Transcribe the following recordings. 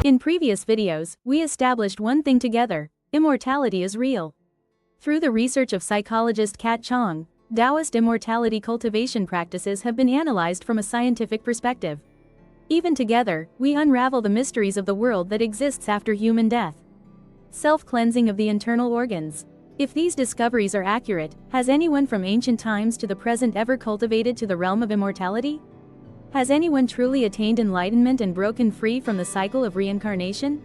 In previous videos, we established one thing together: immortality is real. Through the research of psychologist Kat Chong, Taoist immortality cultivation practices have been analyzed from a scientific perspective. Even together, we unravel the mysteries of the world that exists after human death. Self-cleansing of the internal organs. If these discoveries are accurate, has anyone from ancient times to the present ever cultivated to the realm of immortality? Has anyone truly attained enlightenment and broken free from the cycle of reincarnation?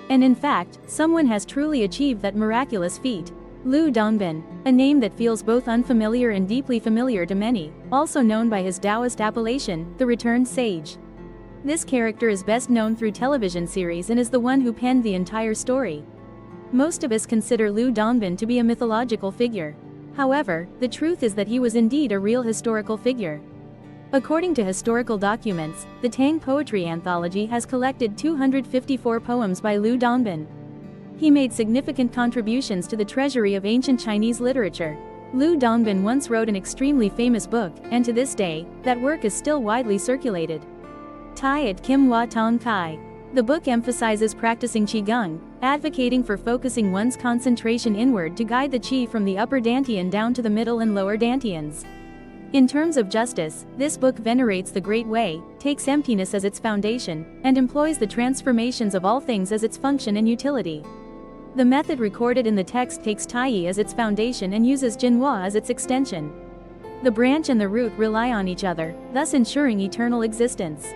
And in fact, someone has truly achieved that miraculous feat. Lu Dongbin, a name that feels both unfamiliar and deeply familiar to many, also known by his Taoist appellation, the Returned Sage. This character is best known through television series and is the one who penned the entire story. Most of us consider Lu Dongbin to be a mythological figure. However, the truth is that he was indeed a real historical figure. According to historical documents, the Tang Poetry Anthology has collected 254 poems by Lu Dongbin. He made significant contributions to the treasury of ancient Chinese literature. Lu Dongbin once wrote an extremely famous book, and to this day, that work is still widely circulated. Tai at Kim Hua Tong Kai. The book emphasizes practicing Qigong, advocating for focusing one's concentration inward to guide the Qi from the upper Dantian down to the middle and lower Dantians. In terms of justice, this book venerates the Great Way, takes emptiness as its foundation, and employs the transformations of all things as its function and utility. The method recorded in the text takes Taiyi as its foundation and uses Jinhua as its extension. The branch and the root rely on each other, thus ensuring eternal existence.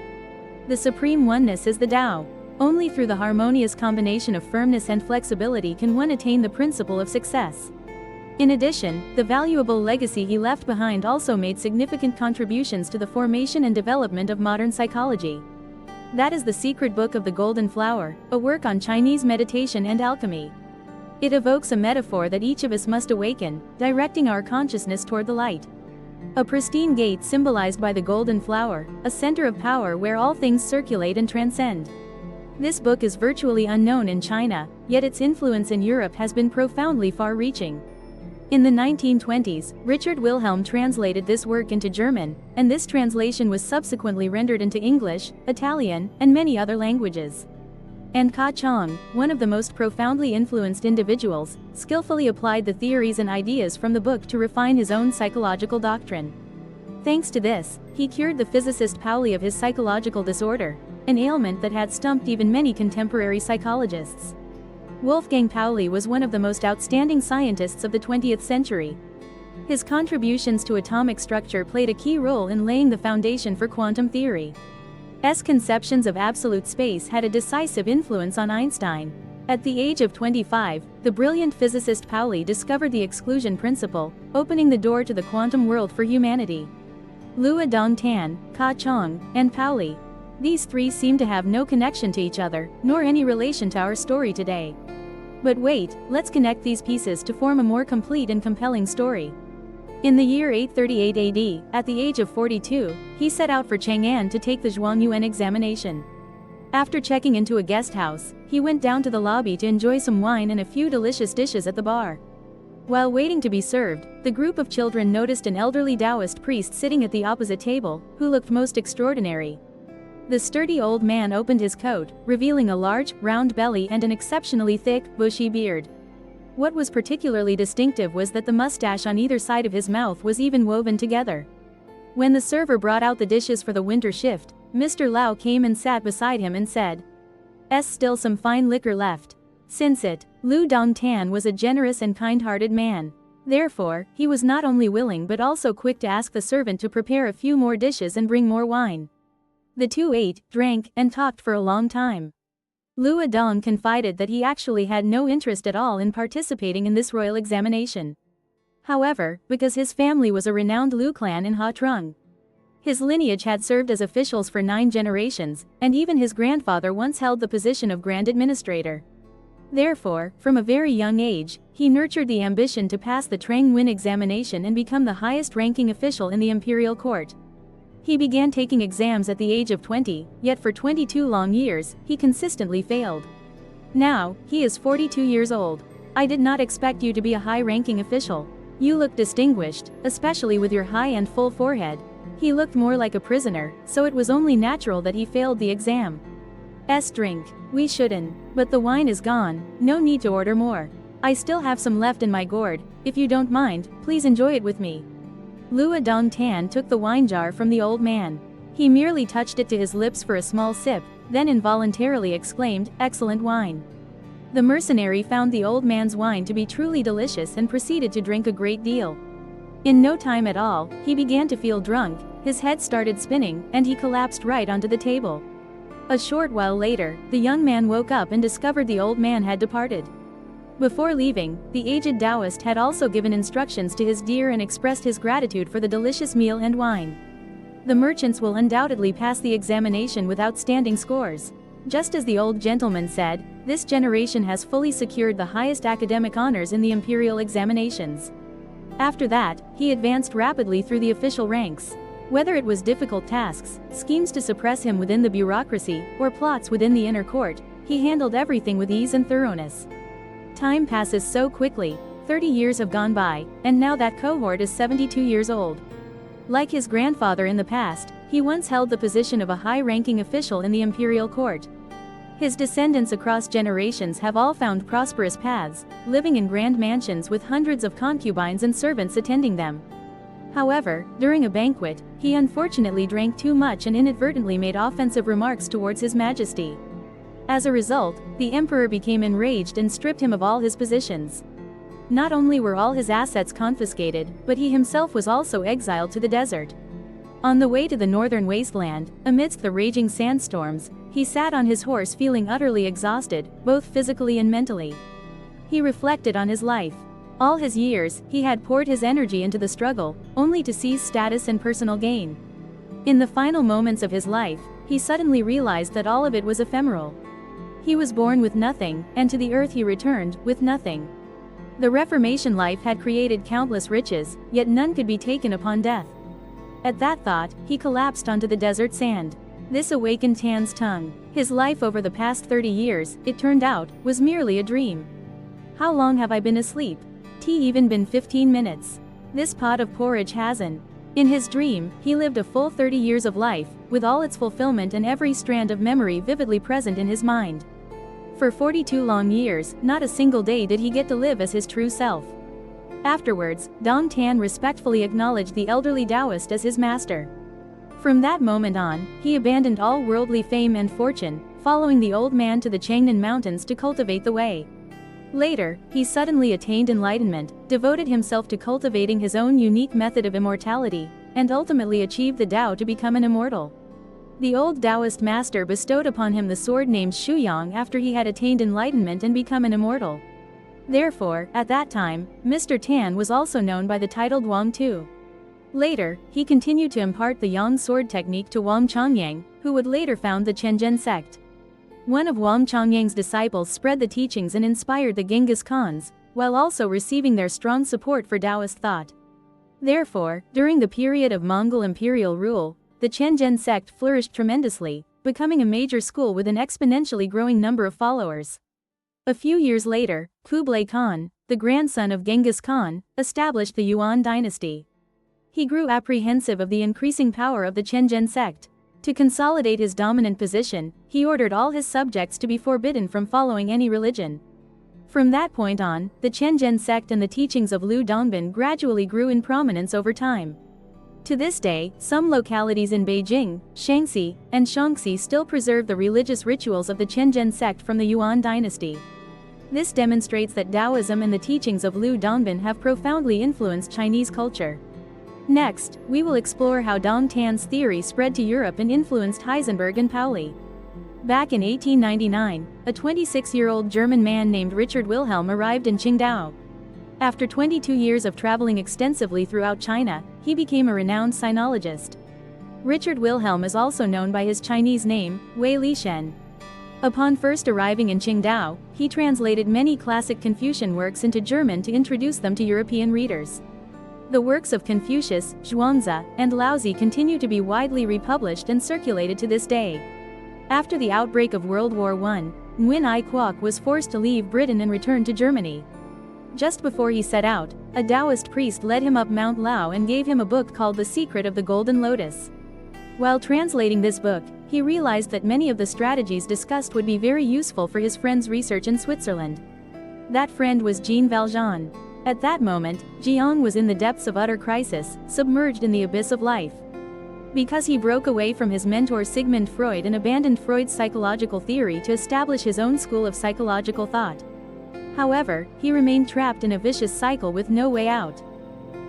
The supreme oneness is the Tao. Only through the harmonious combination of firmness and flexibility can one attain the principle of success. In addition, the valuable legacy he left behind also made significant contributions to the formation and development of modern psychology. That is the secret book of the Golden Flower, a work on Chinese meditation and alchemy. It evokes a metaphor that each of us must awaken, directing our consciousness toward the light. A pristine gate symbolized by the golden flower, a center of power where all things circulate and transcend. This book is virtually unknown in China, yet its influence in Europe has been profoundly far-reaching. In the 1920s, Richard Wilhelm translated this work into German, and this translation was subsequently rendered into English, Italian, and many other languages. And Ka Chong, one of the most profoundly influenced individuals, skillfully applied the theories and ideas from the book to refine his own psychological doctrine. Thanks to this, he cured the physicist Pauli of his psychological disorder, an ailment that had stumped even many contemporary psychologists. Wolfgang Pauli was one of the most outstanding scientists of the 20th century. His contributions to atomic structure played a key role in laying the foundation for quantum theory. Conceptions of absolute space had a decisive influence on Einstein. At the age of 25, the brilliant physicist Pauli discovered the exclusion principle, opening the door to the quantum world for humanity. Lua Dongtan, Ka Chong, and Pauli. These three seem to have no connection to each other, nor any relation to our story today. But wait, let's connect these pieces to form a more complete and compelling story. In the year 838 AD, at the age of 42, he set out for Chang'an to take the Zhuangyuan examination. After checking into a guest house, he went down to the lobby to enjoy some wine and a few delicious dishes at the bar. While waiting to be served, the group of children noticed an elderly Taoist priest sitting at the opposite table, who looked most extraordinary. The sturdy old man opened his coat, revealing a large, round belly and an exceptionally thick, bushy beard. What was particularly distinctive was that the mustache on either side of his mouth was even woven together. When the server brought out the dishes for the winter shift, Mr. Lau came and sat beside him and said, "Still some fine liquor left." Since Lu Dongtan was a generous and kind-hearted man. Therefore, he was not only willing but also quick to ask the servant to prepare a few more dishes and bring more wine. The two ate, drank, and talked for a long time. Lua Dong confided that he actually had no interest at all in participating in this royal examination. However, because his family was a renowned Lu clan in Ha Trung. His lineage had served as officials for 9 generations, and even his grandfather once held the position of Grand Administrator. Therefore, from a very young age, he nurtured the ambition to pass the Trang Nguyen examination and become the highest-ranking official in the imperial court. He began taking exams at the age of 20, yet for 22 long years, he consistently failed. Now, he is 42 years old. I did not expect you to be a high-ranking official. You look distinguished, especially with your high and full forehead. He looked more like a prisoner, so it was only natural that he failed the exam. Drink. We shouldn't. But the wine is gone, no need to order more. I still have some left in my gourd, if you don't mind, please enjoy it with me. Lua Dong Tan took the wine jar from the old man. He merely touched it to his lips for a small sip, then involuntarily exclaimed, "Excellent wine." The mercenary found the old man's wine to be truly delicious and proceeded to drink a great deal. In no time at all, he began to feel drunk, his head started spinning, and he collapsed right onto the table. A short while later, the young man woke up and discovered the old man had departed. Before leaving, the aged Taoist had also given instructions to his deer and expressed his gratitude for the delicious meal and wine. The merchants will undoubtedly pass the examination with outstanding scores. Just as the old gentleman said, this generation has fully secured the highest academic honors in the imperial examinations. After that, he advanced rapidly through the official ranks. Whether it was difficult tasks, schemes to suppress him within the bureaucracy, or plots within the inner court, he handled everything with ease and thoroughness. Time passes so quickly, 30 years have gone by, and now that cohort is 72 years old. Like his grandfather in the past, he once held the position of a high-ranking official in the imperial court. His descendants across generations have all found prosperous paths, living in grand mansions with hundreds of concubines and servants attending them. However, during a banquet, he unfortunately drank too much and inadvertently made offensive remarks towards His Majesty. As a result, the emperor became enraged and stripped him of all his positions. Not only were all his assets confiscated, but he himself was also exiled to the desert. On the way to the northern wasteland, amidst the raging sandstorms, he sat on his horse feeling utterly exhausted, both physically and mentally. He reflected on his life. All his years, he had poured his energy into the struggle, only to seize status and personal gain. In the final moments of his life, he suddenly realized that all of it was ephemeral. He was born with nothing, and to the earth he returned, with nothing. The Reformation life had created countless riches, yet none could be taken upon death. At that thought, he collapsed onto the desert sand. This awakened Tan's tongue. His life over the past 30 years, it turned out, was merely a dream. How long have I been asleep? Even been 15 minutes. This pot of porridge hasn't. In his dream, he lived a full 30 years of life, with all its fulfillment and every strand of memory vividly present in his mind. For 42 long years, not a single day did he get to live as his true self. Afterwards, Dong Tan respectfully acknowledged the elderly Taoist as his master. From that moment on, he abandoned all worldly fame and fortune, following the old man to the Changnan Mountains to cultivate the way. Later, he suddenly attained enlightenment, devoted himself to cultivating his own unique method of immortality, and ultimately achieved the Tao to become an immortal. The old Taoist master bestowed upon him the sword named Shuyang after he had attained enlightenment and become an immortal. Therefore, at that time, Mr. Tan was also known by the title Wang Tu. Later, he continued to impart the Yang sword technique to Wang Chongyang, who would later found the Chenjen sect. One of Wang Chongyang's disciples spread the teachings and inspired the Genghis Khans, while also receiving their strong support for Taoist thought. Therefore, during the period of Mongol imperial rule, the Chenjen sect flourished tremendously, becoming a major school with an exponentially growing number of followers. A few years later, Kublai Khan, the grandson of Genghis Khan, established the Yuan dynasty. He grew apprehensive of the increasing power of the Chenjen sect. To consolidate his dominant position, he ordered all his subjects to be forbidden from following any religion. From that point on, the Chenjen sect and the teachings of Lu Dongbin gradually grew in prominence over time. To this day, some localities in Beijing, Shaanxi, and Shaanxi still preserve the religious rituals of the Chenjen sect from the Yuan dynasty. This demonstrates that Taoism and the teachings of Lu Dongbin have profoundly influenced Chinese culture. Next, we will explore how Dong Tan's theory spread to Europe and influenced Heisenberg and Pauli. Back in 1899, a 26-year-old German man named Richard Wilhelm arrived in Qingdao. After 22 years of traveling extensively throughout China, he became a renowned sinologist. Richard Wilhelm is also known by his Chinese name, Wei Lishen. Upon first arriving in Qingdao, he translated many classic Confucian works into German to introduce them to European readers. The works of Confucius, Zhuangzi, and Laozi continue to be widely republished and circulated to this day. After the outbreak of World War I, Nguyen Ai Quoc was forced to leave Britain and return to Germany. Just before he set out, a Taoist priest led him up Mount Lao and gave him a book called The Secret of the Golden Lotus. While translating this book, he realized that many of the strategies discussed would be very useful for his friend's research in Switzerland. That friend was Jean Valjean. At that moment, Jiang was in the depths of utter crisis, submerged in the abyss of life. Because he broke away from his mentor Sigmund Freud and abandoned Freud's psychological theory to establish his own school of psychological thought. However, he remained trapped in a vicious cycle with no way out.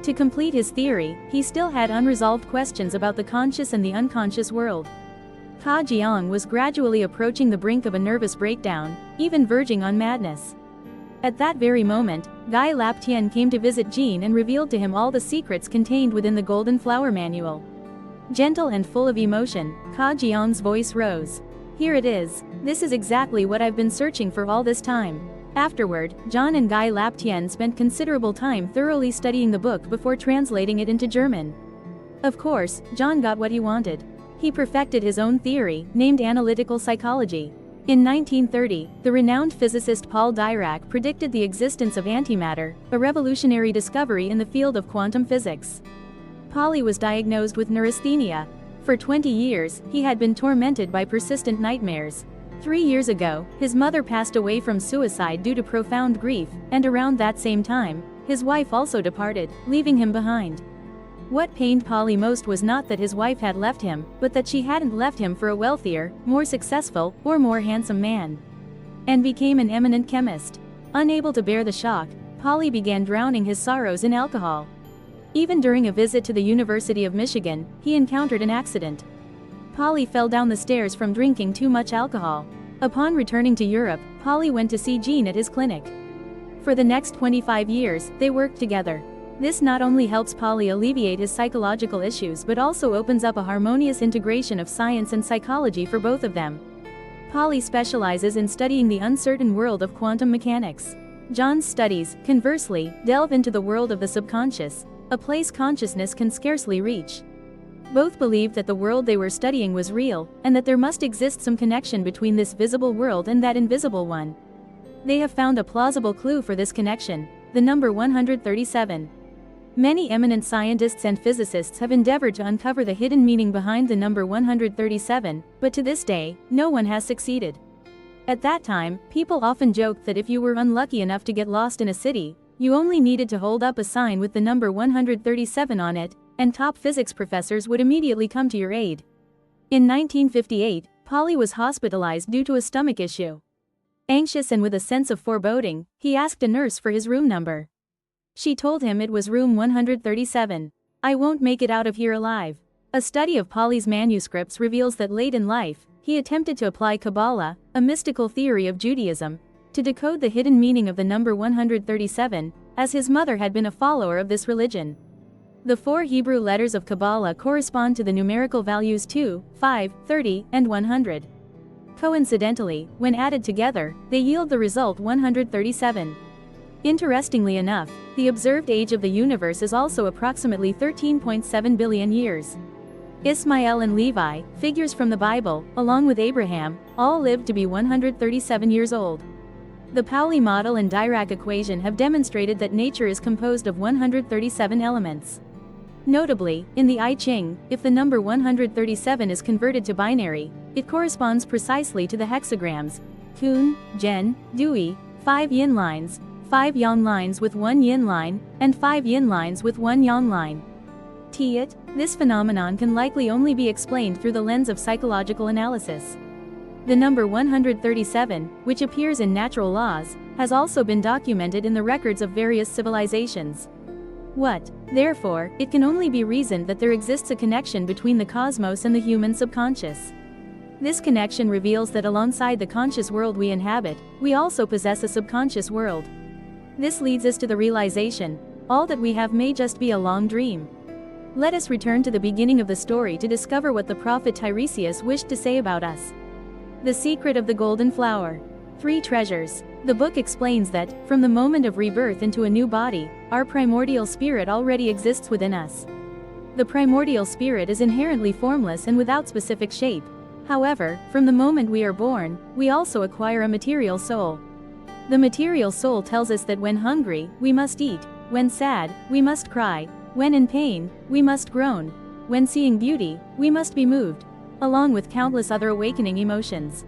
To complete his theory, he still had unresolved questions about the conscious and the unconscious world. Ka Jiang was gradually approaching the brink of a nervous breakdown, even verging on madness. At that very moment, Guy Laptien came to visit Jean and revealed to him all the secrets contained within the Golden Flower Manual. Gentle and full of emotion, Ka Jiang's voice rose. "Here it is. This is exactly what I've been searching for all this time." Afterward, John and Guy Laptien spent considerable time thoroughly studying the book before translating it into German. Of course, John got what he wanted. He perfected his own theory, named analytical psychology. In 1930, the renowned physicist Paul Dirac predicted the existence of antimatter, a revolutionary discovery in the field of quantum physics. Pauli was diagnosed with neurasthenia. For 20 years, he had been tormented by persistent nightmares. 3 years ago, his mother passed away from suicide due to profound grief, and around that same time, his wife also departed, leaving him behind. What pained Pauli most was not that his wife had left him, but that she hadn't left him for a wealthier, more successful, or more handsome man. And became an eminent chemist. Unable to bear the shock, Pauli began drowning his sorrows in alcohol. Even during a visit to the University of Michigan, he encountered an accident. Pauli fell down the stairs from drinking too much alcohol. Upon returning to Europe, Pauli went to see Jean at his clinic. For the next 25 years, they worked together. This not only helps Pauli alleviate his psychological issues but also opens up a harmonious integration of science and psychology for both of them. Pauli specializes in studying the uncertain world of quantum mechanics. John's studies, conversely, delve into the world of the subconscious, a place consciousness can scarcely reach. Both believed that the world they were studying was real, and that there must exist some connection between this visible world and that invisible one. They have found a plausible clue for this connection: the number 137. Many eminent scientists and physicists have endeavored to uncover the hidden meaning behind the number 137, but to this day, no one has succeeded. At that time, people often joked that if you were unlucky enough to get lost in a city, you only needed to hold up a sign with the number 137 on it, and top physics professors would immediately come to your aid. In 1958, Pauli was hospitalized due to a stomach issue. Anxious and with a sense of foreboding, he asked a nurse for his room number. She told him it was room 137. "I won't make it out of here alive." A study of Pauli's manuscripts reveals that late in life, he attempted to apply Kabbalah, a mystical theory of Judaism, to decode the hidden meaning of the number 137, as his mother had been a follower of this religion. The 4 Hebrew letters of Kabbalah correspond to the numerical values 2, 5, 30, and 100. Coincidentally, when added together, they yield the result 137. Interestingly enough, the observed age of the universe is also approximately 13.7 billion years. Ismael and Levi, figures from the Bible, along with Abraham, all lived to be 137 years old. The Pauli model and Dirac equation have demonstrated that nature is composed of 137 elements. Notably, in the I Ching, if the number 137 is converted to binary, it corresponds precisely to the hexagrams: Kun, Gen, Dui, 5 yin lines, 5 yang lines with 1 yin line, and 5 yin lines with 1 yang line. Tiet, this phenomenon can likely only be explained through the lens of psychological analysis. The number 137, which appears in natural laws, has also been documented in the records of various civilizations. Therefore, it can only be reasoned that there exists a connection between the cosmos and the human subconscious. This connection reveals that alongside the conscious world we inhabit, we also possess a subconscious world. This leads us to the realization, all that we have may just be a long dream. Let us return to the beginning of the story to discover what the prophet Tiresias wished to say about us. The secret of the golden flower. 3 treasures. The book explains that, from the moment of rebirth into a new body, our primordial spirit already exists within us. The primordial spirit is inherently formless and without specific shape. However, from the moment we are born, we also acquire a material soul. The material soul tells us that when hungry, we must eat; when sad, we must cry; when in pain, we must groan. When seeing beauty, we must be moved, along with countless other awakening emotions.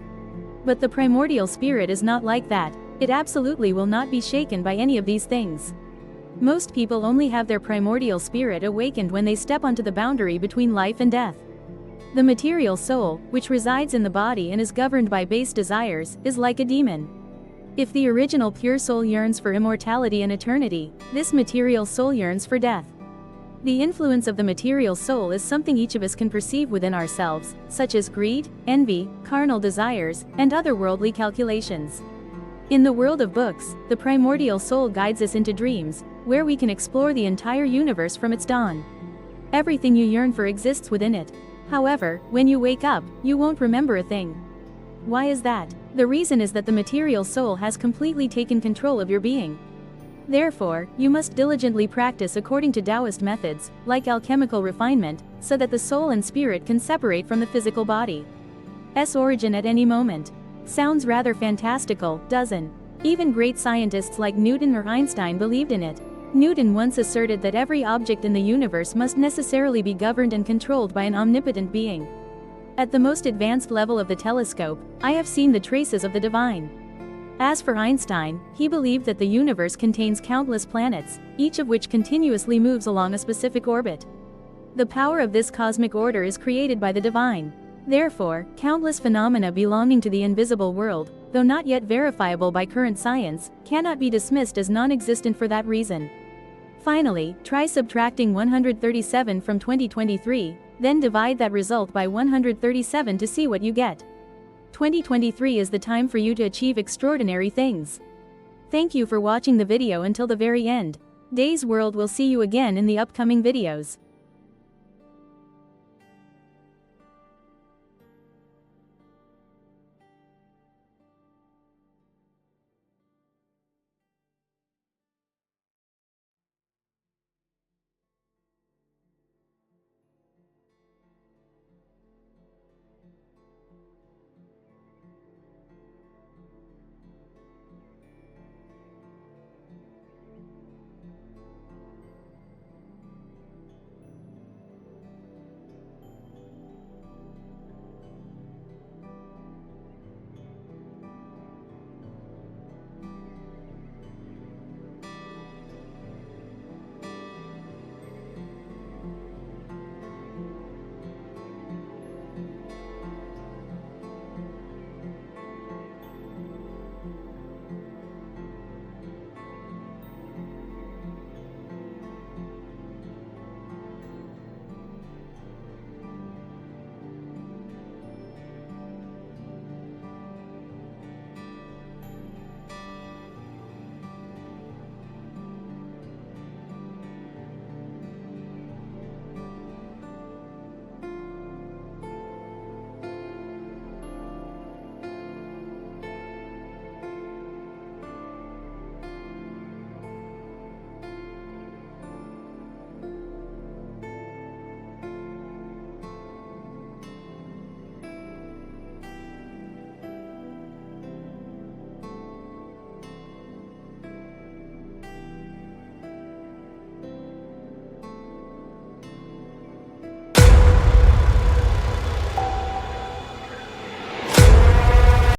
But the primordial spirit is not like that. It absolutely will not be shaken by any of these things. Most people only have their primordial spirit awakened when they step onto the boundary between life and death. The material soul, which resides in the body and is governed by base desires, is like a demon. If the original pure soul yearns for immortality and eternity, this material soul yearns for death. The influence of the material soul is something each of us can perceive within ourselves, such as greed, envy, carnal desires, and other worldly calculations. In the world of books, the primordial soul guides us into dreams, where we can explore the entire universe from its dawn. Everything you yearn for exists within it. However, when you wake up, you won't remember a thing. Why is that? The reason is that the material soul has completely taken control of your being. Therefore, you must diligently practice according to Taoist methods, like alchemical refinement, so that the soul and spirit can separate from the physical body. Origin at any moment. Sounds rather fantastical, doesn't? Even great scientists like Newton or Einstein believed in it. Newton once asserted that every object in the universe must necessarily be governed and controlled by an omnipotent being. At the most advanced level of the telescope, I have seen the traces of the divine. As for Einstein, he believed that the universe contains countless planets, each of which continuously moves along a specific orbit. The power of this cosmic order is created by the divine. Therefore, countless phenomena belonging to the invisible world, though not yet verifiable by current science, cannot be dismissed as non-existent for that reason. Finally, try subtracting 137 from 2023, then divide that result by 137 to see what you get. 2023 is the time for you to achieve extraordinary things. Thank you for watching the video until the very end. Day's World will see you again in the upcoming videos.